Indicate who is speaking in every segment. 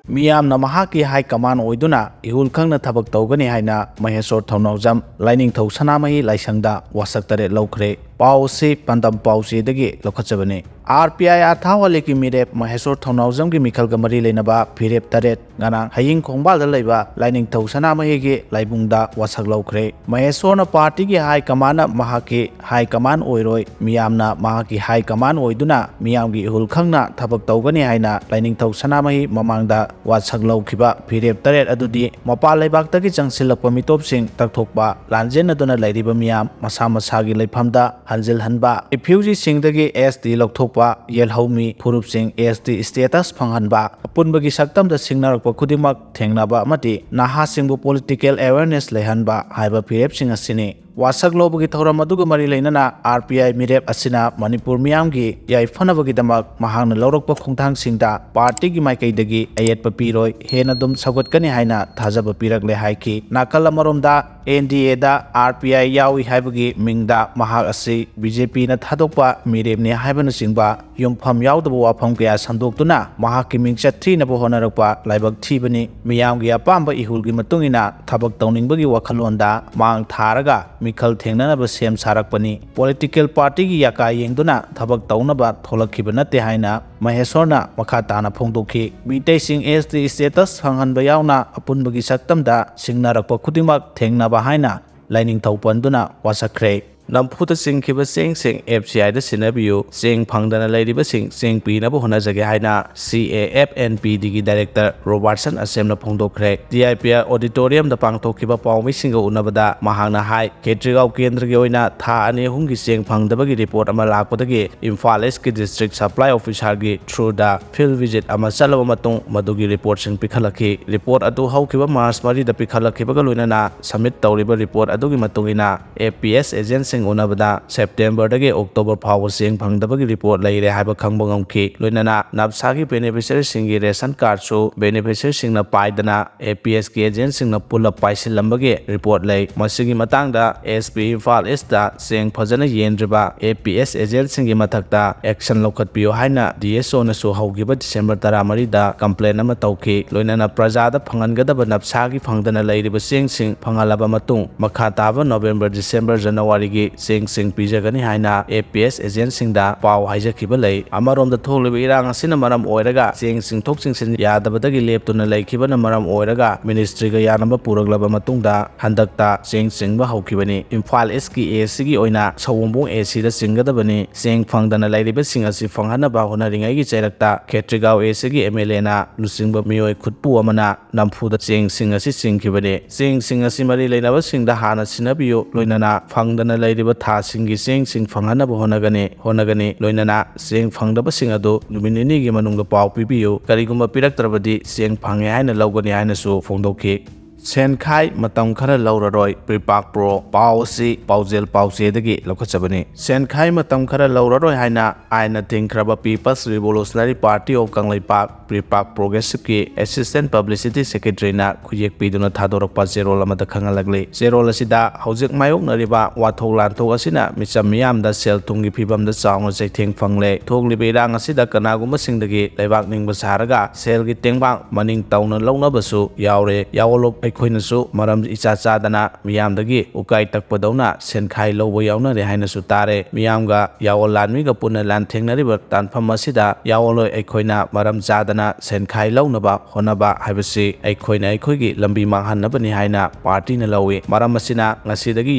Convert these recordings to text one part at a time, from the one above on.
Speaker 1: ꯃꯤꯌꯥꯝꯅ ꯃꯍꯥꯛꯀꯤ ꯍꯥꯏ ꯀꯃꯥꯟ ꯑꯣꯏꯗꯨꯅ ꯏꯍꯨꯜ ꯈꯪꯅ ꯊꯕꯛ ꯇꯧꯒꯅꯤ ꯍꯥꯏꯅ ꯃꯍꯦꯁꯣꯔ ꯊꯧꯅꯥꯎꯖꯝ ꯂꯥꯏꯅꯤꯡꯊꯧ ꯁꯅꯥꯃꯍꯤ ꯂꯥꯏꯁꯪꯗ ꯋꯥꯁꯛ 8 ꯂꯧꯈ꯭ꯔꯦ꯫ ꯄꯥꯎ ꯑꯁꯤ ꯄꯥꯟꯗꯝ ꯄꯥꯎꯆꯦꯗꯒꯤ ꯂꯧꯈꯠꯆꯕꯅꯤ꯫ ꯑꯥꯔ.ꯄꯤ.ꯑꯥꯏ ꯑꯥꯔꯊꯥꯋꯥꯂꯤꯒꯤ ꯃꯤꯔꯦꯞ ꯃꯍꯦꯁꯣꯔ ꯊꯧꯅꯥꯎꯖꯝꯒꯤ ꯃꯤꯈꯜꯒ ꯃꯔꯤ ꯂꯩꯅꯕ ꯐꯤꯔꯦꯞ 8 ꯉꯔꯥꯡ ꯍꯌꯤꯡ ꯈꯣꯡꯕꯥꯜꯗ ꯂꯩꯕ ꯂꯥꯏꯅꯤꯡꯊꯧ ꯁꯅꯥꯃꯍꯤꯒꯤ ꯂꯥꯏꯕꯨꯡꯗ ꯋꯥꯁꯛ ꯂꯧꯈ꯭ꯔꯦ꯫ ꯃꯍꯦꯁꯣꯔꯅ ꯄꯥꯔꯇꯤꯒꯤ ꯍꯥꯏ ꯀꯃꯥꯟꯅ ꯃꯍꯥꯛꯀꯤ ꯍꯥꯏ ꯀꯃꯥꯟ ꯑꯣꯏꯔꯣꯏ, ꯃꯤꯌꯥꯝꯅ ꯃꯍꯥꯛꯀꯤ ꯍꯥꯏ ꯀꯃꯥꯟ ꯑꯣꯏꯗꯨꯅ ꯃꯤꯌꯥꯝꯒꯤ ꯏꯍꯨꯜ ꯈꯪꯅ ꯊꯕꯛ ꯇꯧꯒꯅꯤ ꯍꯥꯏꯅ ꯂꯥꯏꯅꯤꯡꯊꯧ ꯁꯅꯥꯃꯍꯤ ꯃꯃꯥꯡꯗ ꯋꯥꯁꯛ ꯂꯧꯈꯤꯕ ꯐꯤꯔꯦꯞ 8 ꯑꯗꯨꯗꯤ ꯃꯄꯥꯟ ꯂꯩꯕꯥꯛꯇꯒꯤ ꯆꯪꯁꯤꯜꯂꯛꯄ ꯃꯤꯇꯣꯞꯁꯤꯡ ꯇꯛꯊꯣꯛꯄ, ꯂꯥꯟꯖꯦꯟꯅꯗꯨꯅ ꯂꯩꯔꯤꯕ ꯃꯤꯌꯥꯝ ꯃꯁꯥ ꯃꯁꯥꯒꯤ ꯂꯩꯐꯝꯗ ꯍꯟꯖꯤꯜꯍꯟꯕ, ꯔꯤꯐ꯭ꯌꯨꯖꯤꯁꯤꯡꯗꯒꯤ ꯑꯦꯁ.ꯇꯤ ꯂꯧꯊꯣꯛꯄ, ꯌꯦꯜꯍꯧꯃꯤ ꯐꯨꯔꯨꯞꯁꯤꯡ ꯑꯦꯁ.ꯇꯤ ꯁ꯭ꯇꯦꯇꯁ ꯐꯪꯍꯟꯕ, ꯑꯄꯨꯟꯕꯒꯤ ꯁꯛꯇꯝꯗ ꯁꯤꯡꯅꯔꯛꯄ ꯈꯨꯗꯤꯡꯃꯛ ꯊꯦꯡꯅꯕ ꯑꯃꯗꯤ ꯅꯍꯥꯁꯤꯡꯕꯨ ꯄꯣꯂꯤꯇꯤꯀꯦꯜ ꯑꯦꯋꯦꯌꯔꯅꯦꯁ ꯂꯩꯍꯟꯕ ꯍꯥꯏꯕ ꯐꯤꯔꯦꯞꯁꯤꯡ ꯑꯁꯤꯅꯤ꯫ ꯋꯥꯁꯛ ꯂꯧꯕꯒꯤ ꯊꯧꯔꯝ ꯑꯗꯨꯒ ꯃꯔꯤ ꯂꯩꯅꯅ ꯑꯥꯔ.ꯄꯤ.ꯑꯥꯏ ꯃꯤꯔꯦꯞ ꯑꯁꯤꯅ ꯃꯅꯤꯄꯨꯔ ꯃꯤꯌꯥꯝꯒꯤ ꯌꯥꯏꯐꯅꯕꯒꯤꯗꯃꯛ ꯃꯍꯥꯛꯅ ꯂꯧꯔꯛꯄ ꯈꯣꯡꯊꯥꯡꯁꯤꯡꯗ ꯄꯥꯔꯇꯤꯒꯤ ꯃꯥꯏꯀꯩꯗꯒꯤ ꯑꯌꯦꯠꯄ ꯄꯤꯔꯣꯏ, ꯍꯦꯟꯅ ꯑꯗꯨꯝ ꯁꯧꯒꯠꯀꯅꯤ ꯍꯥꯏꯅ ꯊꯥꯖꯕ ꯄꯤꯔꯛꯂꯦ ꯍꯥꯏꯈꯤ꯫ ꯅꯥꯀꯜ ꯑꯃꯔꯣꯝꯗ ꯑꯦꯟ.ꯗꯤ.ꯑꯦꯗ ꯑꯥꯔ.ꯄꯤ.ꯑꯥꯏ ꯌꯥꯎꯏ ꯍꯥꯏꯕꯒꯤ ꯃꯤꯡꯗ ꯃꯍꯥꯛ ꯑꯁꯤ ꯕꯤ.ꯖꯦ.ꯄꯤꯅ ꯊꯥꯗꯣꯛꯄ ꯃꯤꯔꯦꯞꯅꯤ ꯍꯥꯏꯕꯅꯆꯤꯡꯕ ꯌꯨꯝꯐꯝ ꯌꯥꯎꯗꯕ ꯋꯥꯐꯝ ꯀꯌꯥ ꯁꯟꯗꯣꯛꯇꯨꯅ ꯃꯍꯥꯛꯀꯤ ꯃꯤꯡꯆꯠ ꯊꯤꯅꯕ ꯍꯣꯠꯅꯔꯛꯄ ꯂꯥꯏꯕꯛ ꯊꯤꯕꯅꯤ꯫ ꯃꯤꯌꯥꯝꯒꯤ ꯑꯄꯥꯝꯕ ꯏꯍꯨꯜꯒꯤ ꯃꯇꯨꯡꯏꯟꯅ ꯊꯕꯛ ꯇꯧꯅꯤꯡꯕꯒꯤ ꯋꯥꯈꯜꯂꯣꯟꯗ ꯃꯥꯡ ꯊꯥꯔꯒ ꯃꯤꯈꯜ ꯊꯦꯡꯅꯅꯕ ꯁꯦꯝ ꯁꯥꯔꯛꯄꯅꯤ꯫ ꯄꯣꯂꯤꯇꯤꯀꯦꯜ ꯄꯥꯔꯇꯤꯒꯤ ꯌꯥꯀꯥ ꯌꯦꯡꯗꯨꯅ ꯊꯕꯛ ꯇꯧꯅꯕ ꯊꯣꯛꯂꯛꯈꯤꯕ ꯅꯠꯇꯦ ꯍꯥꯏꯅ ꯃꯍꯦꯁꯣꯔꯅ ꯃꯈꯥ ꯇꯥꯅ ꯐꯣꯡꯗꯣꯛꯈꯤ꯫ ꯃꯤꯇꯩꯁꯤꯡ ꯑꯦꯁ.ꯇꯤ ꯁ꯭ꯇꯦꯇꯁ ꯐꯪꯍꯟꯕ ꯌꯥꯎꯅ ꯑꯄꯨꯟꯕꯒꯤ ꯁꯛꯇꯝꯗ ꯁꯤꯡꯅꯔꯛꯄ ꯈꯨꯗꯤꯡꯃꯛ ꯊꯦꯡꯅꯕ ꯍꯥꯏꯅ ꯂꯥꯏꯅꯤꯡꯊꯧ ꯄꯟꯗꯨꯅ ꯋꯥꯁꯛꯈ꯭ꯔꯦ꯫ ꯅꯝꯐꯨꯗ ꯆꯤꯡꯈꯤꯕ ꯆꯦꯡꯁꯤꯡ ꯑꯦꯐ.ꯁꯤ.ꯑꯥꯏꯗ ꯁꯤꯟꯅꯕꯤꯌꯨ, ꯆꯦꯡ ꯐꯪꯗꯅ ꯂꯩꯔꯤꯕꯁꯤꯡ ꯆꯦꯡ ꯄꯤꯅꯕ ꯍꯣꯠꯅꯖꯒꯦ ꯍꯥꯏꯅ ꯁꯤ.ꯑꯦ.ꯑꯦꯐ.ꯑꯦꯟ.ꯄꯤ.ꯗꯤꯒꯤ ꯗꯥꯏꯔꯦꯛꯇꯔ ꯔꯣꯕꯥꯔꯠꯁꯟ ꯑꯁꯦꯝꯅ ꯐꯣꯡꯗꯣꯛꯈ꯭ꯔꯦ꯫ ꯇꯤ.ꯑꯥꯏ.ꯄꯤ.ꯑꯥꯏ ꯑꯣꯗꯤꯇꯣꯔꯤꯌꯝꯗ ꯄꯥꯡꯊꯣꯛꯈꯤꯕ ꯄꯥꯎꯃꯤꯁꯤꯡꯒ ꯎꯅꯕꯗ ꯃꯍꯥꯛꯅ ꯍꯥꯏ ꯈꯦꯇ꯭ꯔꯤꯒꯥꯎ ꯀꯦꯟꯗ꯭ꯔꯒꯤ ꯑꯣꯏꯅ ꯊꯥ 2-3ꯒꯤ ꯆꯦꯡ ꯐꯪꯗꯕꯒꯤ ꯔꯤꯄꯣꯔꯠ ꯑꯃ ꯂꯥꯛꯄꯗꯒꯤ ꯏꯝꯐꯥꯜ ꯏꯁꯀꯤ ꯗꯤꯁꯇ꯭ꯔꯤꯛ ꯁꯄ꯭ꯂꯥꯏ ꯑꯣꯐꯤꯁꯥꯔꯒꯤ ꯊ꯭ꯔꯨꯗ ꯐꯤꯜꯗ ꯚꯤꯖꯤꯠ ꯑꯃ ꯆꯠꯂꯕ ꯃꯇꯨꯡ ꯃꯗꯨꯒꯤ ꯔꯤꯄꯣꯔꯠꯁꯤꯡ ꯄꯤꯈꯠꯂꯛꯈꯤ꯫ ꯔꯤꯄꯣꯔꯠ ꯑꯗꯨ ꯍꯧꯈꯤꯕ ꯃꯥꯔꯆ 4ꯗ ꯄꯤꯈꯠꯂꯛꯈꯤꯕꯒ ꯂꯣꯏꯅꯅ ꯁꯕꯃꯤꯠ ꯇꯧꯔꯤꯕ ꯔꯤꯄꯣꯔꯠ ꯑꯗꯨꯒꯤ ꯃꯇꯨꯡꯏꯟꯅ ꯑꯦ.ꯄꯤ.ꯑꯦꯁ ꯑꯦꯖꯦꯟꯠꯁꯤꯡ ꯎꯅꯕꯗ ꯁꯦꯞꯇꯦꯝꯕꯔꯗꯒꯤ ꯑꯣꯛꯇꯣꯕꯔ ꯐꯥꯎꯕ ꯆꯦꯡ ꯐꯪꯗꯕꯒꯤ ꯔꯤꯄꯣꯔꯠ ꯂꯩꯔꯦ ꯍꯥꯏꯕ ꯈꯪꯕ ꯉꯝꯈꯤ꯫ ꯂꯣꯏꯅꯅ ꯅꯞꯁꯥꯒꯤ ꯕꯦꯅꯤꯐꯤꯁꯔꯤꯁꯤꯡꯒꯤ ꯔꯦꯁꯟ ꯀꯥꯔꯗꯁꯨ ꯕꯦꯅꯤꯐꯤꯁꯔꯤꯁꯤꯡꯅ ꯄꯥꯏꯗꯅ ꯑꯦ.ꯄꯤ.ꯑꯦꯁꯀꯤ ꯑꯦꯖꯦꯟꯠꯁꯤꯡꯅ ꯄꯨꯜꯂꯞ ꯄꯥꯏꯁꯤꯜꯂꯝꯕꯒꯤ ꯔꯤꯄꯣꯔꯠ ꯂꯩ꯫ ꯃꯁꯤꯒꯤ ꯃꯇꯥꯡꯗ ꯑꯦꯁ.ꯄꯤ. ꯏꯝꯐꯥꯜ ꯏꯁꯇ ꯆꯦꯡ ꯐꯖꯅ ꯌꯦꯟꯗ꯭ꯔꯤꯕ ꯑꯦ.ꯄꯤ.ꯑꯦꯁ ꯑꯦꯖꯦꯟꯠꯁꯤꯡꯒꯤ ꯃꯊꯛꯇ ꯑꯦꯛꯁꯟ ꯂꯧꯈꯠꯄꯤꯌꯨ ꯍꯥꯏꯅ ꯗꯤ.ꯑꯦꯁ.ꯑꯣꯅꯁꯨ ꯍꯧꯈꯤꯕ ꯗꯤꯁꯦꯝꯕꯔ 13ꯗ ꯀꯝꯄ꯭ꯂꯦꯟ ꯑꯃ ꯇꯧꯈꯤ꯫ ꯂꯣꯏꯅꯅ ꯄ꯭ꯔꯖꯥꯗ ꯐꯪꯍꯟꯒꯗꯕ ꯅꯞꯁꯥꯒꯤ ꯐꯪꯗꯅ ꯂꯩꯔꯤꯕ ꯆꯦꯡꯁꯤꯡ ꯐꯪꯍꯜꯂꯕ ꯃꯇꯨꯡ ꯃꯈꯥ ꯇꯥꯕ ꯅꯣꯚꯦꯝꯕꯔ, ꯗꯤꯁꯦꯝꯕꯔ, ꯖꯅꯋꯥꯔꯤꯒꯤ ꯆꯦꯡꯁꯤꯡ ꯄꯤꯖꯒꯅꯤ ꯍꯥꯏꯅ ꯑꯦ.ꯄꯤ.ꯑꯦꯁ ꯑꯦꯖꯦꯟꯠꯁꯤꯡꯗ ꯄꯥꯎ ꯍꯥꯏꯖꯈꯤꯕ ꯂꯩ꯫ ꯑꯃꯔꯣꯝꯗ ꯊꯣꯛꯂꯤꯕ ꯏꯔꯥꯡ ꯑꯁꯤꯅ ꯃꯔꯝ ꯑꯣꯏꯔꯒ ꯆꯦꯡ ꯆꯤꯡꯊꯣꯛ ꯆꯤꯡꯁꯤꯟ ꯌꯥꯗꯕꯗꯒꯤ ꯂꯦꯞꯇꯨꯅ ꯂꯩꯈꯤꯕꯅ ꯃꯔꯝ ꯑꯣꯏꯔꯒ ꯃꯤꯅꯤꯁꯇ꯭ꯔꯤꯒ ꯌꯥꯅꯕ ꯄꯨꯔꯛꯂꯕ ꯃꯇꯨꯡꯗ ꯍꯟꯗꯛꯇ ꯆꯦꯡ ꯆꯤꯡꯕ ꯍꯧꯈꯤꯕꯅꯤ꯫ ꯏꯝꯐꯥꯜ ꯏꯁꯀꯤ ꯑꯦ.ꯁꯤꯒꯤ ꯑꯣꯏꯅ ꯁꯑꯣꯝꯕꯨꯡ ꯑꯦ.ꯁꯤꯗ ꯆꯤꯡꯒꯗꯕꯅꯤ꯫ ꯆꯦꯡ ꯐꯪꯗꯅ ꯂꯩꯔꯤꯕꯁꯤꯡ ꯑꯁꯤ ꯐꯪꯍꯟꯅꯕ ꯍꯣꯠꯅꯔꯤꯉꯩꯒꯤ ꯆꯩꯔꯛꯇ ꯈꯦꯇ꯭ꯔꯤꯒꯥꯎ ꯑꯦ.ꯁꯤꯒꯤ ꯑꯦꯝ.ꯑꯦꯜ.ꯑꯦꯅ ꯂꯨꯆꯤꯡꯕ ꯃꯤꯑꯣꯏ ꯈꯨꯠꯄꯨ ꯑꯃꯅ ꯅꯝꯐꯨꯗ ꯆꯦꯡꯁꯤꯡ ꯑꯁꯤ ꯆꯤꯡꯈꯤꯕꯅꯤ꯫ ꯆꯦꯡꯁꯤꯡ ꯑꯁꯤ ꯃꯔꯤ ꯂꯩꯅꯕꯁꯤꯡꯗ ꯍꯥꯟꯅ ꯁꯤꯟꯅꯕꯤꯌꯨ, ꯂꯣꯏꯅꯅ ꯐꯪꯗꯅ ꯂꯩꯔꯤꯕ ꯊꯥꯁꯤꯡꯒꯤ ꯆꯦꯡꯁꯤꯡ ꯐꯪꯍꯟꯅꯕ ꯍꯣꯠꯅꯒꯅꯤ, ꯂꯣꯏꯅꯅ ꯆꯦꯡ ꯐꯪꯗꯕꯁꯤꯡ ꯑꯗꯨ ꯅꯨꯃꯤꯠ 2ꯒꯤ ꯃꯅꯨꯡꯗ ꯄꯥꯎ ꯄꯤꯕꯤꯌꯨ, ꯀꯔꯤꯒꯨꯝꯕ ꯄꯤꯔꯛꯇ꯭ꯔꯕꯗꯤ ꯆꯦꯡ ꯐꯪꯉꯦ ꯍꯥꯏꯅ ꯂꯧꯒꯅꯤ ꯍꯥꯏꯅꯁꯨ ꯐꯣꯡꯗꯣꯛꯈꯤ꯫ ꯁꯦꯟꯈꯥꯏ ꯃꯇꯝ ꯈꯔ ꯂꯧꯔꯔꯣꯏ, ꯄ꯭ꯔꯤꯄꯥꯛ-ꯄ꯭ꯔꯣ꯫ ꯄꯥꯎ ꯑꯁꯤ ꯄꯥꯎꯖꯦꯜ ꯄꯥꯎꯆꯦꯗꯒꯤ ꯂꯧꯈꯠꯆꯕꯅꯤ꯫ ꯁꯦꯟꯈꯥꯏ ꯃꯇꯝ ꯈꯔ ꯂꯧꯔꯔꯣꯏ ꯍꯥꯏꯅ ꯑꯥꯏꯟꯅ ꯊꯤꯡꯈ꯭ꯔꯕ peoples revolutionary party of Kangleipak (ꯄ꯭ꯔꯤꯄꯥꯛ) ꯄ꯭ꯔꯣꯒ꯭ꯔꯦꯁꯤꯚꯀꯤ ꯑꯦꯁꯤꯁꯇꯦꯟꯠ ꯄꯕ꯭ꯂꯤꯁꯤꯇꯤ ꯁꯦꯀ꯭ꯔꯦꯇꯔꯤꯅ ꯈꯨꯌꯦꯛ ꯄꯤꯗꯨꯅ ꯊꯥꯗꯣꯔꯛꯄ ꯆꯦꯔꯣꯜ ꯑꯃꯗ ꯈꯪꯍꯜꯂꯛꯂꯤ꯫ ꯆꯦꯔꯣꯜ ꯑꯁꯤꯗ ꯍꯧꯖꯤꯛ ꯃꯥꯌꯣꯛꯅꯔꯤꯕ ꯋꯥꯊꯣꯛ ꯂꯥꯟꯊꯣꯛ ꯑꯁꯤꯅ ꯃꯤꯆꯝ ꯃꯤꯌꯥꯝꯗ ꯁꯦꯜ-ꯊꯨꯝꯒꯤ ꯐꯤꯚꯝꯗ ꯆꯥꯎꯅ ꯆꯩꯊꯦꯡ ꯐꯪꯂꯦ꯫ ꯊꯣꯛꯂꯤꯕ ꯏꯔꯥꯡ ꯑꯁꯤꯗ ꯀꯅꯥꯒꯨꯝꯕꯁꯤꯡꯗꯒꯤ ꯂꯩꯕꯥꯛ ꯅꯤꯡꯕ ꯁꯥꯔꯒ ꯁꯦꯜꯒꯤ ꯇꯦꯡꯕꯥꯡ ꯃꯅꯤꯡ ꯇꯧꯅ ꯂꯧꯅꯕꯁꯨ ꯌꯥꯎꯔꯦ꯫ ꯌꯥꯑꯣꯟꯂꯣꯞ ꯑꯩꯈꯣꯏꯅꯁꯨ ꯃꯔꯝ ꯏꯆꯥ ꯆꯥꯗꯅ ꯃꯤꯌꯥꯝꯗꯒꯤ ꯎꯀꯥꯏ ꯇꯛꯄꯗꯧꯅ ꯁꯦꯟꯈꯥꯏ ꯂꯧꯕ ꯌꯥꯎꯅꯔꯦ ꯍꯥꯏꯅꯁꯨ ꯇꯥꯔꯦ꯫ ꯃꯤꯌꯥꯝꯒ ꯌꯥꯑꯣꯟ ꯂꯥꯟꯃꯤꯒ ꯄꯨꯟꯅ ꯂꯥꯟꯊꯦꯡꯅꯔꯤꯕ ꯇꯥꯟꯐꯝ ꯑꯁꯤꯗ ꯌꯥꯑꯣꯟꯂꯣꯏ ꯑꯩꯈꯣꯏꯅ ꯃꯔꯝ ꯆꯥꯗꯅ ꯁꯦꯟꯈꯥꯏ ꯂꯧꯅꯕ ꯍꯣꯠꯅꯕ ꯍꯥꯏꯕꯁꯤ ꯑꯩꯈꯣꯏꯅ ꯑꯩꯈꯣꯏꯒꯤ ꯂꯝꯕꯤ ꯃꯥꯡꯍꯟꯅꯕꯅꯤ ꯍꯥꯏꯅ ꯄꯥꯔꯇꯤꯅ ꯂꯧꯏ꯫ ꯃꯔꯝ ꯑꯁꯤꯅ ꯉꯁꯤꯗꯒꯤ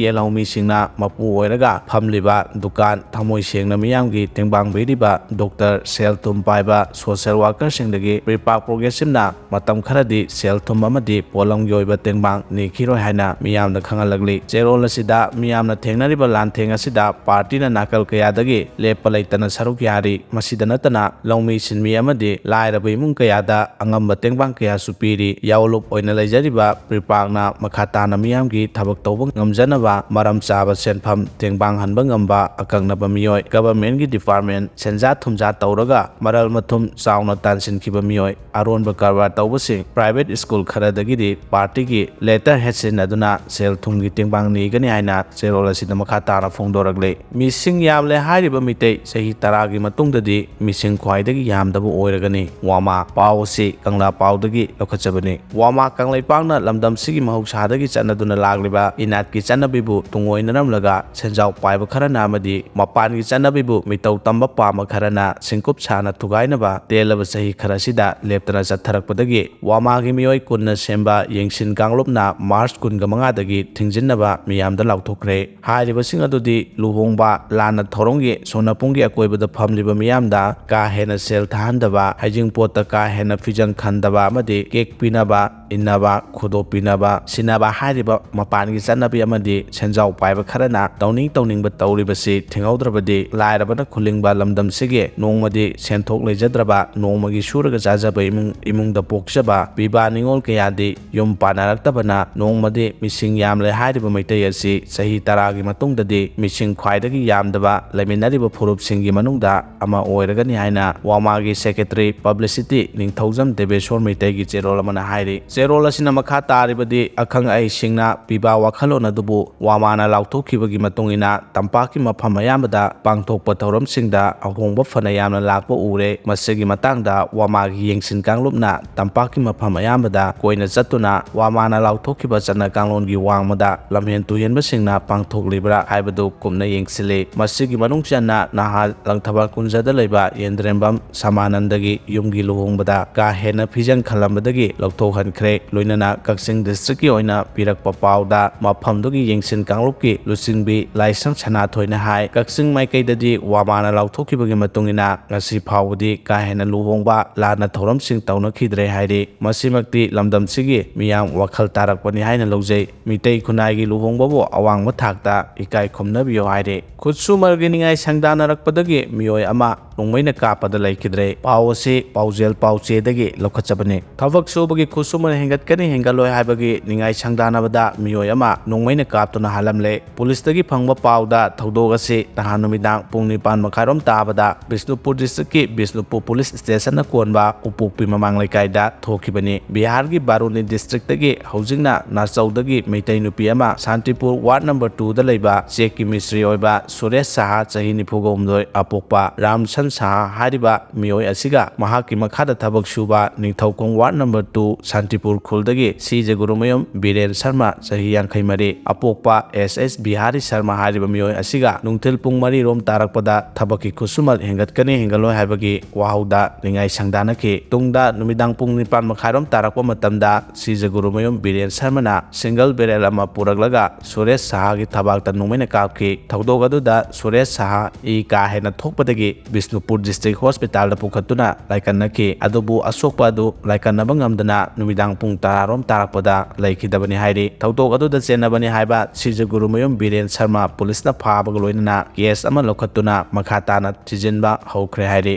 Speaker 1: ꯌꯦꯜꯍꯧꯃꯤꯁꯤꯡꯅ ꯃꯄꯨ ꯑꯣꯏꯔꯒ ꯐꯝꯂꯤꯕ ꯗꯨꯀꯥꯟ, ꯊꯃꯣꯏ ꯁꯦꯡꯅ ꯃꯤꯌꯥꯝꯒꯤ ꯇꯦꯡꯕꯥꯡꯕꯤꯔꯤꯕ ꯗꯣꯛꯇꯔ, ꯁꯦꯜ-ꯊꯨꯝ ꯄꯥꯏꯕ ꯁꯣꯁꯤꯌꯦꯜ ꯋꯥꯔꯀꯔꯁꯤꯡꯗꯒꯤ ꯄ꯭ꯔꯤꯄꯥꯛ ꯄ꯭ꯔꯣꯒ꯭ꯔꯦꯁꯤꯚꯅ ꯃꯇꯝ ꯈꯔꯗꯤ ꯁꯦꯜ-ꯊꯨꯝ ꯑꯃꯗꯤ ꯄꯣꯠꯂꯝꯒꯤ ꯑꯣꯏꯕ ꯇꯦꯡꯕꯥꯡ ꯅꯤꯈꯤꯔꯣꯏ ꯍꯥꯏꯅ ꯃꯤꯌꯥꯝꯗ ꯈꯪꯍꯜꯂꯛꯂꯤ꯫ ꯆꯦꯔꯣꯜ ꯑꯁꯤꯗ ꯃꯤꯌꯥꯝꯅ ꯊꯦꯡꯅꯔꯤꯕ ꯂꯥꯟꯊꯦꯡ ꯑꯁꯤꯗ ꯄꯥꯔꯇꯤꯅ ꯅꯥꯀꯜ ꯀꯌꯥꯗꯒꯤ ꯂꯦꯞꯄ ꯂꯩꯇꯅ ꯁꯔꯨꯛ ꯌꯥꯔꯤ꯫ ꯃꯁꯤꯗ ꯅꯠꯇꯅ ꯂꯧꯃꯤ ꯁꯤꯟꯃꯤ ꯑꯃꯗꯤ ꯂꯥꯏꯔꯕ ꯏꯃꯨꯡ ꯀꯌꯥꯗ ꯑꯉꯝꯕ ꯇꯦꯡꯕꯥꯡ ꯀꯌꯥꯁꯨ ꯄꯤꯔꯤ꯫ ꯌꯥꯑꯣꯟꯂꯨꯞ ꯑꯣꯏꯅ ꯂꯩꯖꯔꯤꯕ ꯄ꯭ꯔꯤꯄꯥꯛꯅ ꯃꯈꯥ ꯇꯥꯅ ꯃꯤꯌꯥꯝꯒꯤ ꯊꯕꯛ ꯇꯧꯕ ꯉꯝꯖꯅꯕ ꯃꯔꯝ ꯆꯥꯕ ꯁꯦꯟꯐꯝ ꯇꯦꯡꯕꯥꯡꯍꯟꯕ ꯉꯝꯕ ꯑꯀꯛꯅꯕ ꯃꯤꯑꯣꯏ, ꯒꯚꯔꯟꯃꯦꯟꯠꯒꯤ ꯗꯤꯄꯥꯔꯠꯃꯦꯟꯠ, ꯁꯦꯟꯖꯥ-ꯊꯨꯝꯖꯥ ꯇꯧꯔꯒ ꯃꯔꯜ-ꯃꯊꯨꯝ ꯆꯥꯎꯅ ꯇꯥꯟꯁꯤꯟꯈꯤꯕ ꯃꯤꯑꯣꯏ, ꯑꯔꯣꯟꯕ ꯀꯔꯕꯥꯔ ꯇꯧꯕꯁꯤꯡ, ꯄ꯭ꯔꯥꯏꯚꯦꯠ ꯁ꯭ꯀꯨꯜ ꯈꯔꯗꯒꯤꯗꯤ ꯄꯥꯔꯇꯤ पार्टी लेटर हेड सिन्नदुना सेल थुंगी टेंबांग नीगनी हाइना चेरोल असिदा मखा ताना फोंदोरगले मिसिंग यामले हारिबा मितै सही तरागी मतुंगददी मिसिंग ख्वाइदगी यामदबु ओइरगनी वामा पाव असि कंगला पावदगी लखचबनी वामा कंगलैपांगना लमदमसिगी महौसादगी चन्नदुना लागलिबा इनातकी चन्नबिबु तुंगोइनरमलगा सेंजाव पाइबा खरना अमदी मपानगी चन्नबिबु मितौ तंबा पामा खरना सिंकुप छाना थुगाइनबा तेलबा सही खरसिदा लेप्तना चथरकपदगी वामागी मियोय कुन्ना सेंबा येंगसिन कांगलोपना मार्च 15दगी थिंजिनबा मियामदा लाउथोखरे हारिबसिंग अदुदी लुहोंगबा लाना थोरोंगी सोनापुंगी अकोइबदा फमलिबा मियामदा का हेना सेल थाहंदबा हाइजिंगपोता का हेना फिजंग खंदबा अमदी केक पिनबा इन्नबा खुदो पिनबा सिनबा हारिबा मपानगी चन्नबी अमदी सेंजाव पाइबा खरना तौनिंगबा तौरिबसि थिंगौद्रबदी लाइरबना खुलिंगबा लमदमसिगे नोंगमदी सेंथोक लेजद्रबा नोंगमगी सूरगा जाजबा इमुंगदा पोक्चबा बिबा निंगोल कयादी युम पानारक्तबना नोंगमदी मिसिंग यामले हारिबा मैतै असि सही तरागी मतुंगददी मिसिंग ख्वाइदगी यामदबा लेमिनारिबा फुरुपसिंगी मनुंगदा अमा ओइरगनी हाइना वामागी सेक्रेटरी पब्लिसिटी निंगथौजम देबेश्वर मैतैगी चेरोल अमना हाइरि चेरोल असिना मखा तारिबदी अखंग अइसिंगना पिबा वाखलोन अदुबु वामाना लाउथोखिबगी मतुंगिना तंपाकी मफम अयामबदा पांगथोकपा थौरमसिंगदा अहोंगबा फना यामना लाकपा उरे मसिगी मतंगदा वामागी येंगसिन कांगलोपना तंपाकी मफम अयामबदा कोइना चत्तुना वामाना लाउथोखिबा चन्ना कांगलोनगी वांगमदा लमहेन तुहेनबसिंगना पांगथोकलिब्रा हाइबदु कुमना येंगसिले मसिगी मनुंग चन्ना नाहा लंगथबा कुंजदा लेबा येंद्रेंबम समानंदगी युमगी लुहोंगबदा का हेना फिजंग खलंबदगी लौथोहनख्रे लोइनना कक्सिंग डिस्ट्रिक्टकी ओइना पिरकपा पावदा मफमदुगी येंगसिन कांगलोपकी लुसिंबी लाइसंग छनाथोइना हाय कक्सिंग माइकैददी वामाना लाउथोखिबगी मतुंगिना ngasi फावदी का हेना लुहोंगबा लाना थौरमसिंग तौनखिद्रे हाइरि मसिमक्ति लमदमसिगी मियाम वखल तारकपनि हाइना लौजै मितै खुनाइगी लुहोंगबबु अवांगबा थाकता इकाय खुमनबियो हाइरे खुदसुमरगी निंगाय संगदानरकपदगी मियोय अमा नोंमैना कापदा लैखिद्रे पावसे पाउजेल पाउचेदगी लौखचबने थबक सुबगी खुदसुमर हेंगतकनी हेंगलोय हाइबगी निंगाय संगदानबदा मियोय अमा नोंमैना कापतुना हालमले पुलिसदगी फंगबा पावदा थौदोगसे तहान नुमिदांग पुंग 9 मखाइरोम ताबदा बिष्णुपुर डिस्ट्रिक्ट की बिष्णुपुर पुलिस स्टेशन कोनबा उपुपी ममांग लेकाइदा थोखिबनी बिहार की बारूनी डिस्ट्रिक्ट की हौजिंगना नाचौदगी मैतै नुपी अमा शांतिपुर वार्ड नंबर 2 दा लेबा चेक की मिस्त्री ओइबा सुरेश साहा चही 94 अपोकपा रामसन साहा हारिबा मियोय असिगा महाकी मखादा थबक सुबा निंगथौकोंग वार्ड नंबर 2 शांतिपुर खुलदगी सीजे गुरुमयम बीरेन शर्मा चही 53 अपोकपा SS बिहारी शर्मा हारिबा मियोय असिगा नुंगथिल पुंग 3 रोम तारकपदा थबकी खुसुमल हेंगतकनी हेंगलोय हाइबगी वाहौदा निंगाय संगदानकी तुंगदा नुमिदांग पुंग 9 मखाइरोम तारकपा मतमदा सीजे गुरुमयम बीरेन शर्माना सिंगल बेरेल अमा पुरगलगा सुरेश साहागी थबाकता नुमैना कापकी थौदोग अदुदा सुरेश साहा ई का हेना थोकपदगी बिष्णुपुर डिस्ट्रिक्ट हॉस्पिटल दा पुखतुना लाइकन्नकी अदुबु असोकपा अदु लाइकन्नबा ngamdana नुमिदांग पुंग 10 रोम तारकपदा लैखिदबनी हाइरि थौदोग अदुदा चेनबनी हाइबा सीजे गुरुमयम बीरेन शर्मा पुलिसना फाबग लोइनना केस अमा लौखतुना मखाताना थिजिनबा हौख्रे हाइरि